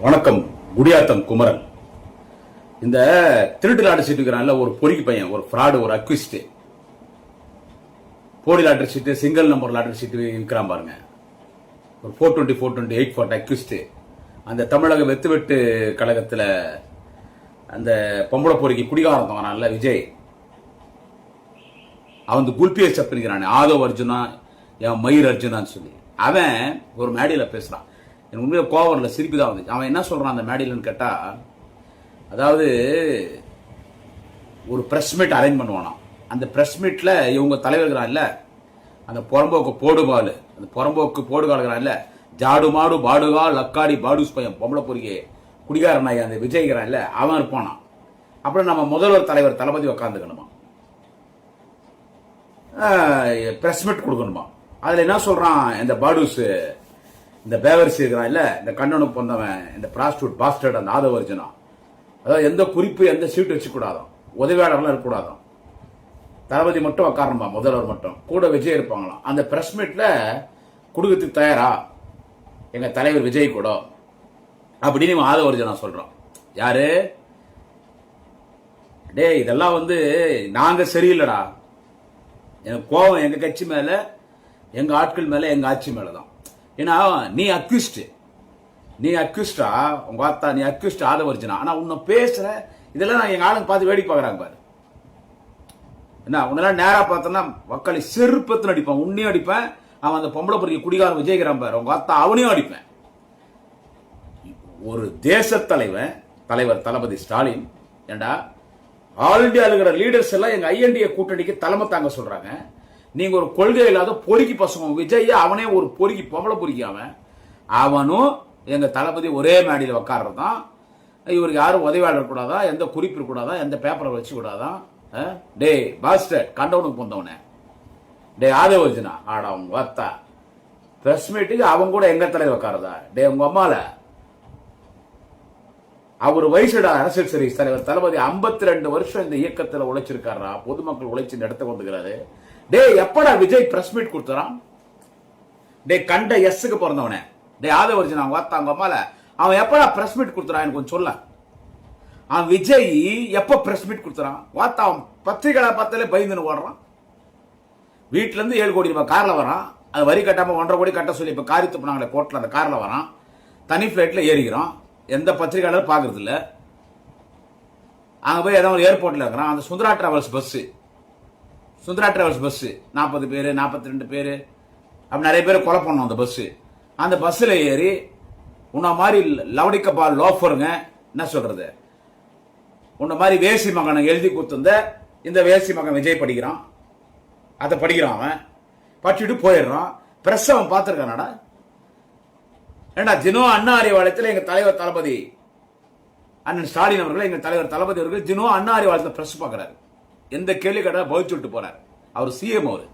வணக்கம். குடியாத்தம் குமரன். இந்த திருட்டு லாட்டரி சீட்டு இருக்கிறான்ல, ஒரு பொறுக்கி பையன், ஒரு ஃப்ராடு, ஒரு அக்விஸ்ட், போலி லாட்டரி சீட்டு, சிங்கிள் நம்பர் லாட்டரி சீட்டு இருக்கிறான் பாருங்க. ஒரு 420 420 840 அக்விஸ்ட். அந்த தமிழக வெத்து கழகத்தில் அந்த பொம்பளை பொறுக்கி குடிகாரம் வரான்ல விஜய், அவன் குல்பியை சப்பிக்கிறான். ஆதவ் அர்ஜுனா, என் மயிர் அர்ஜுனான்னு சொல்லி அவன் ஒரு மேடையில் பேசுறான். எனக்கு உண்மையில கோவரில் சிரிப்பு தான் வந்துச்சு. அவன் என்ன சொல்றான் அந்த மேடையிலன்னு கேட்டா, அதாவது ஒரு பிரஸ் மீட் அரேஞ்ச் பண்ணுவானா. அந்த பிரஸ் மீட்ல இவங்க தலைவர்கிறான் இல்ல, அந்த புறம்போக்கு போடுபால், அந்த புறம்போக்கு போடுகாலுகிறான் இல்ல, ஜாடு மாடு பாடுகா லக்காடி பாடுஸ் பையன் பொம்பளை பொறுக்கி குடிகாரன் அந்த விஜய்கிறான் இல்ல, அவன் இருப்பானா. அப்புறம் நம்ம முதல்வர் தலைவர் தளபதி உக்காந்துக்கணுமா, பிரஸ் மீட் கொடுக்கணுமா. அதுல என்ன சொல்றான் இந்த பாடுஸ், இந்த பேவரிசி இருக்கிறான் இல்ல, இந்த கண்ணனுக்கு பொந்தவன், இந்த பிராஸ்டியூட் பாஸ்டர்ட், அந்த ஆதவ அர்ஜுனா, அதாவது எந்த குறிப்பு எந்த சீட்டு வச்சுக்கூடாதான், உதவியாளர்லாம் இருக்கக்கூடாதான், தளபதி மட்டும் உட்காரணுமா, முதல்வர் மட்டும், கூட விஜய் இருப்பாங்களாம். அந்த பிரஸ் மீட்ல கொடுக்கறதுக்கு தயாரா எங்க தலைவர் விஜய் கூட அப்படின்னு ஆதவ அர்ஜுனா சொல்றான். யாரு டே, இதெல்லாம் நாங்க சரியில்லடா. எனக்கு கோபம் எங்க கட்சி மேல, எங்க ஆட்கள் மேல, எங்க ஆட்சி மேலதான். ஏன்னா நீ அக்யூஸ்டா, உங்க ஆத்தா, நீ அக்யூஸ்ட் ஆதவ அர்ஜுனா. ஆனா உன்னை பேசுற இதெல்லாம் நான் எங்க ஆளுங்க பார்த்து வேடிக்கை பாக்குறாங்க பாரு. என்ன உன்னெல்லாம் நேரா பார்த்தோன்னா வக்காளி செருப்பத்துல அடிப்பான், உன்னையும் அடிப்பேன். அவன் அந்த பொம்பளை பொறுக்கி குடிகாரம் விஜய்கிறான் பாரு, உங்க ஆத்தா, அவனையும் அடிப்பேன். ஒரு தேச தலைவர் தளபதி ஸ்டாலின், ஏண்டா ஆல் இண்டியா இருக்கிற லீடர்ஸ் எல்லாம் எங்க ஐஎன்டிஏ கூட்டணிக்கு தலைமை தாங்க சொல்றாங்க. நீங்க ஒரு கொள்கை இல்லாத பொறுக்கி பசங்க விஜய், அவனே ஒரு பொறுக்கி பொம்பளை பொறுக்கி, அவனும் எங்க தளபதி ஒரே மேடையில் உட்கார்றதான். இவருக்கு யாரும் உதவியாளர் கூடாதா, எந்த குறிப்பு கூடாதா, எந்த பேப்பரை வச்சு கூடாதான். டே பாஸ்டர், கண்டவனுக்கு பொந்தவனே, டே ஆதவ அர்ஜுனா, ஆடா உங்க வாத்தா, பிரஸ் மீட்டுக்கு அவங்க கூட எங்க தலைவர் உட்காரதா. டே உங்க அம்மால, அவர் வயசுடா அரசியல் சர்வீஸ் தலைவர் தளபதி 52 வருஷம் இந்த இயக்கத்தில் உழைச்சிருக்காரா, பொதுமக்கள் உழைச்சு நடத்த கொண்டுகிறாரு. டே எப்படா விஜய் பிரஸ் மீட் கொடுத்துறான். டே கண்ட எஸ்ஸுக்கு பிறந்தவனே, டே ஆதவ அர்ஜுனா வாத்தாங்க அம்மால, அவன் எப்படா பிரஸ் மீட் கொடுத்துறான் எனக்கு கொஞ்சம் சொல்ல. அவன் விஜய் எப்ப பிரஸ் மீட் கொடுத்துறான் வாத்தா, அவன் பத்திரிகை பார்த்தாலே பயந்துன்னு ஓடுறான். வீட்டுல இருந்து 7 கோடி ரூபாய் கார்ல வரான், அது வரி கட்டாம 1.5 கோடி கட்ட சொல்லி இப்ப காரி துப்புனாங்களே கோர்ட்ல, அந்த கார்ல வரான், தனி பிளைட்ல ஏறிக்கிறான், எந்த பத்திரிகையாளரும் பாக்குறது இல்ல. அங்க போய் ஏதாவது ஏர்போர்ட்ல இருக்கிறான். அந்த சுந்தரா டிராவல்ஸ் பஸ் 40 பேரு 42 பேரு அப்படி நிறைய பேர் கொலை பண்ணோம் அந்த பஸ். அந்த பஸ்ல ஏறி உன்ன மாதிரி லவடிக்கபால் லோஃபருங்க, என்ன சொல்றது, உன்ன மாதிரி வேசி மகனை எழுதி கொடுத்திருந்த இந்த வேசி மகன் விஜய் படிக்கிறான், அதை படிக்கிறான். அவன் படிச்சுட்டு போயிடுறான். பிரஸ் அவன் பார்த்திருக்கானடா. ஏண்டா தினம் அண்ணா அறிவாலயத்தில் எங்க தலைவர் தளபதி அண்ணன் ஸ்டாலின் அவர்கள், எங்க தலைவர் தளபதி அவர்கள் தினம் அண்ணா அறிவாலயத்தில் பிரஸ் பார்க்கிறாரு. எந்த கேள்வி கேட்டா பதில் சொல்லிட்டு போறாரு. அவர் சிஎம், அவரு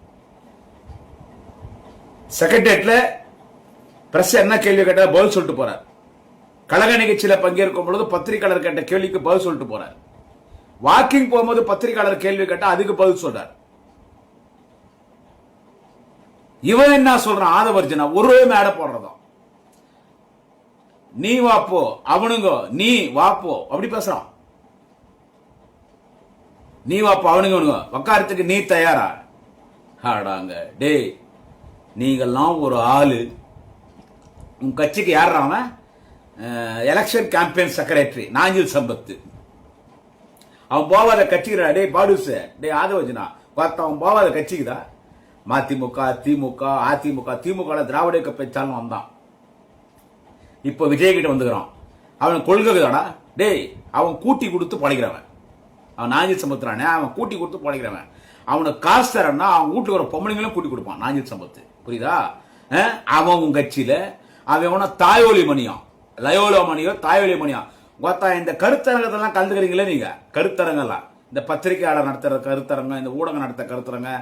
செக்ரட்டரியேட்ல பிரஸ் என்ன கேள்வி கேட்டா பதில் சொல்லிட்டு போறார். கழக நிகழ்ச்சியில பங்கேற்கும் பொழுது பத்திரிகையாளர் கேட்ட கேள்விக்கு பதில் சொல்லிட்டு போறார். வாக்கிங் போகும்போது பத்திரிகையாளர் கேள்வி கேட்டா அதுக்கு பதில் சொல்றார். இவன் என்ன சொல்றான் ஆதவ அர்ஜுனா, ஒரே மேடை போடுறதும், நீ வாப்போ அவனுங்க, நீ வாப்போ அப்படி பேசுறான். நீ வாப்போ அவனுங்க உக்காரத்துக்கு நீ தயாரா ஆடாங்க. டே நீங்கெல்லாம் ஒரு ஆளு, உன் கட்சிக்கு யார் அவன், election campaign secretary Nanjil Sampath, அவன் போவாத கட்சிக்கிறா. டே பாடுஸ், டே ஆதவ அர்ஜுனா பார்த்தா அவன் போவாத கட்சிக்குதா. மதிமுக திமுக அதிமுக, திமுக திராவிட இயக்க பேச்சாலும் வந்தான், இப்ப விஜய் கிட்ட வந்துக்கிறான். அவன் கொள்கை தானா. டேய் அவன் கூட்டி கொடுத்து பழகிறவன், அவன் நாஞ்சில் சம்பத்ரானே, அவன் கூட்டி கொடுத்து பழகிறவன். அவனுக்கு காசு தரன்னா அவன் வீட்டுக்கு வர பொம்பளைங்களும் கூட்டி கொடுப்பான் நாஞ்சில் சம்பத், புரியுதா. அவன் உன் கட்சியில அவன் தாயோலி மணியம், லயோலோ மணியோ தாயோலி மணியம் பார்த்தா. இந்த கருத்தரங்கத்தெல்லாம் கலந்துக்கிறீங்களே நீங்க, கருத்தரங்கெல்லாம் இந்த பத்திரிகையாளர் நடத்துற கருத்தரங்க, இந்த ஊடகம் நடத்த கருத்தரங்க,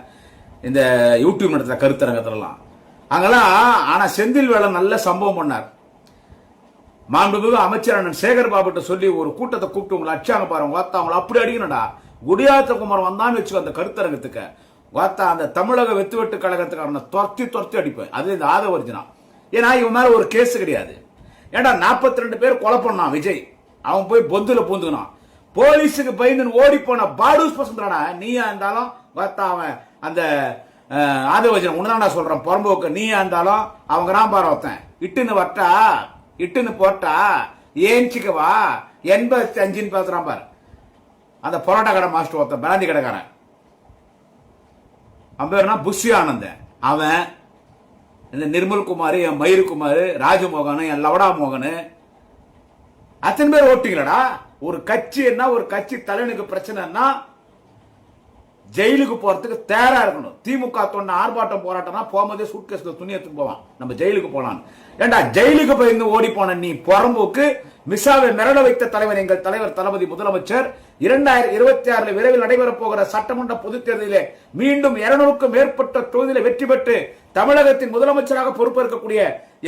இந்த யூடியூப் நடத்துற கருத்தரங்கத்திலாம் அங்கெல்லாம். ஆனா செந்தில் வேலை நல்ல சம்பவம் பண்ணார். மாண்புமிகு அமைச்சர் அண்ணன் சேகர் பாபுட்ட சொல்லி ஒரு கூட்டத்தை கூப்பிட்டு உங்களை அடிச்சாங்க பாருங்க வாத்தா, அவங்களை அப்படி அடிக்கணும்டா. குடியாத்த குமார் வந்தான்னு வச்சுக்கோ அந்த கருத்தரங்கத்துக்கு வாத்தா, அந்த தமிழக வெட்டு கழகத்துக்காரனை துரத்தி அடிப்பேன். அது இந்த ஆதவ அர்ஜுனா. ஏன்னா இவன் மேல ஒரு கேஸ் கிடையாது. ஏண்டா 42 பேர் கொலை பண்ணான் விஜய், அவன் போய் பொந்துல பூந்துக்கணும். போலீஸுக்கு பயந்து ஓடி போன பாடூஸ் பசங்கடா. நீயா இருந்தாலும் அவன் அந்த ஆதவஜன் உன்னதான்டா சொல்றேன் புறம்போக்கு. நீயா இருந்தாலும் அவங்க ராம்பார ஒருத்தன் இட்டுன்னு வட்டா இட்டுன்னு போட்டா ஏஞ்சிக்கவா 85 பேசுறான் பாரு. அந்த பரோட்டா கடை மாஸ்டர் ஒருத்தன் பிராந்தி கடைக்காரன், அவன் பேருனா புஷி ஆனந்தன். அவன் இந்த நிர்மல்குமார், என் மயில்குமார், ராஜமோகன், என் லவடா மோகன், அத்தனை பேர் ஓட்டிங்களடா. ஒரு கட்சி என்ன, ஒரு கட்சி தலைவனுக்கு பிரச்சனைன்னா ஜெயிலுக்கு போறதுக்கு தயாரா இருக்கணும். திமுக தொண்ட ஆர்ப்பாட்டம் போராட்டம்னா போகும்போதே சூட்கேஸ்ல துணி எடுத்து போவான், நம்ம ஜெயிலுக்கு போலாம். ஏண்டா ஜெயிலுக்கு போய் ஓடி போன நீ புறம்போக்கு மிசாவை மிரள வைத்த தலைவர் எங்கள் தலைவர் தளபதி முதலமைச்சர் 2026 விரைவில் நடைபெறப் போகிற சட்டமன்ற பொதுத் தேர்தலிலே மீண்டும் 200க்கும் மேற்பட்ட தொகுதியில வெற்றி பெற்று தமிழகத்தின் முதலமைச்சராக பொறுப்பேற்கக்கூடிய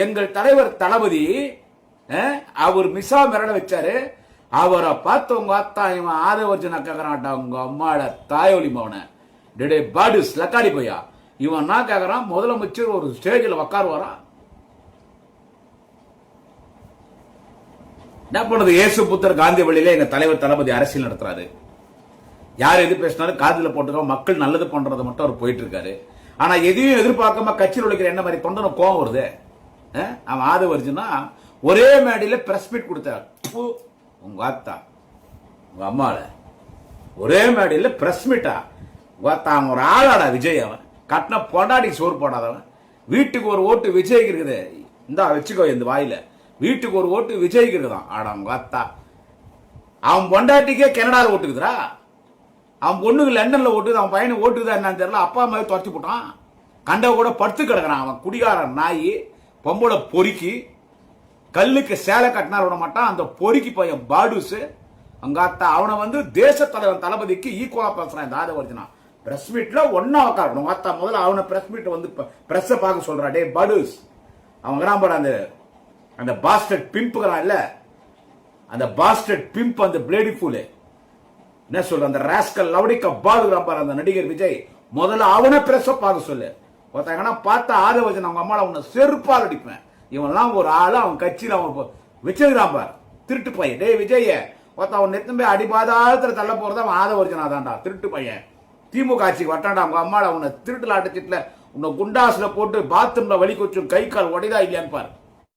எங்கள் தலைவர் தளபதி அவர் மிசா மிரள வச்சாரு. அவரை பார்த்து உங்க அத்தா இவன் ஆதவர்ஜன கேக்குறான்டா, உங்க அம்மாட தாயோலி மவன டே பாடுஸ் லக்காடி போயா. இவன் என்ன கேக்குறான், முதலமைச்சர் ஒரு ஸ்டேஜில் உக்காருவாரா? என்ன பண்ணுறது? இயேசு புத்தர் காந்தி வழியில எங்க தலைவர் தளபதி அரசியல் நடத்துறாரு. யார் எது பேசினாலும் காதுல போட்டுக்கோ, மக்கள் நல்லது பண்றதை மட்டும் அவர் போயிட்டு இருக்காரு. ஆனா எதையும் எதிர்பார்க்காம கட்சியில் உழைக்கிற என்ன மாதிரி தொண்டன கோவம் வருது. அவன் ஆதவர்ஜனா ஒரே மேடையில பிரஸ் மீட் கொடுத்தார். உங்க அத்தா உங்க அம்மால ஒரே மேடையில பிரஸ் மீட்டா அவன் ஒரு ஆளாடா விஜய். அவன் கட்டின பொண்டாடி சோறு போடாதவன். வீட்டுக்கு ஒரு ஓட்டு விஜய்க்கு இருக்குது, இந்தா வச்சுக்கோ இந்த வாயில. வீட்டுக்கு ஒரு ஓட்டு விஜய்க்கு இருக்குதான். ஆடா உங்க அத்தா அவன் பொண்டாட்டிக்கே கனடாவில் ஓட்டுக்குதுரா. அவன் பொண்ணுக்கு லண்டன்ல ஓட்டுது, அவன் பையனை ஓட்டுக்குதா என்னன்னு தெரியல. அப்பா அம்மாவே துரத்தி போட்டான். கண்டவ கூட படுத்து கிடக்குறான். அவன் குடிகாரன் நாய், பொம்போட பொறுக்கி, கல்லுக்கு சேலை கட்டினா விட மாட்டான். அந்த பொறுக்கி பையன் பாடுஸ் அங்க அத்தா அவனை வந்து தேச தலைவன் தளபதிக்கு ஈக்குவலா பேசுறான். இந்த ஆதவர்ஜனா பிரஸ் மீட்ல ஒன்னா உட்காரணும். உங்க அத்தா முதல்ல அவனை பிரஸ் மீட் வந்து பிரஸ் பார்க்க சொல்றா. டே பாடுஸ் அவங்க போட அந்த பாஸ்டர்ட் பிம்புகிறான் இல்ல, அந்த பாஸ்டர்ட் பிம்ப், அந்த பிளேடி ஃபூல் என்ன சொல்ற, அந்த ராஸ்கல் லவுடிக்க பாடுகிறான் பாரு அந்த நடிகர் விஜய். முதல்ல அவனை பிரஸ் பார்க்க சொல்லு. ஒருத்தங்கன்னா பார்த்தா ஆதவர்ஜன் அவங்க அம்மால அவனை செருப்பால் அடிப்பேன். இவன்லாம் ஒரு ஆளு, அவன் கட்சியில் அவன் வச்சிருக்கான் பாரு திருட்டு பையன். டே விஜய ஒருத்த அவன் நெத்தம் போய் அடிபாதாரத்தில் தள்ள போறது அவன் ஆதவர்ஜனா தான்டா திருட்டு பையன். திமுக ஆட்சிக்கு வட்டாண்டா அவங்க அம்மால அவனை திருட்டுல அடிச்சிட்டுல உன்னை குண்டாசுல போட்டு பாத்ரூம்ல வலி கொச்சும் கை கால் உடைதா இல்லையான்னு பாரு.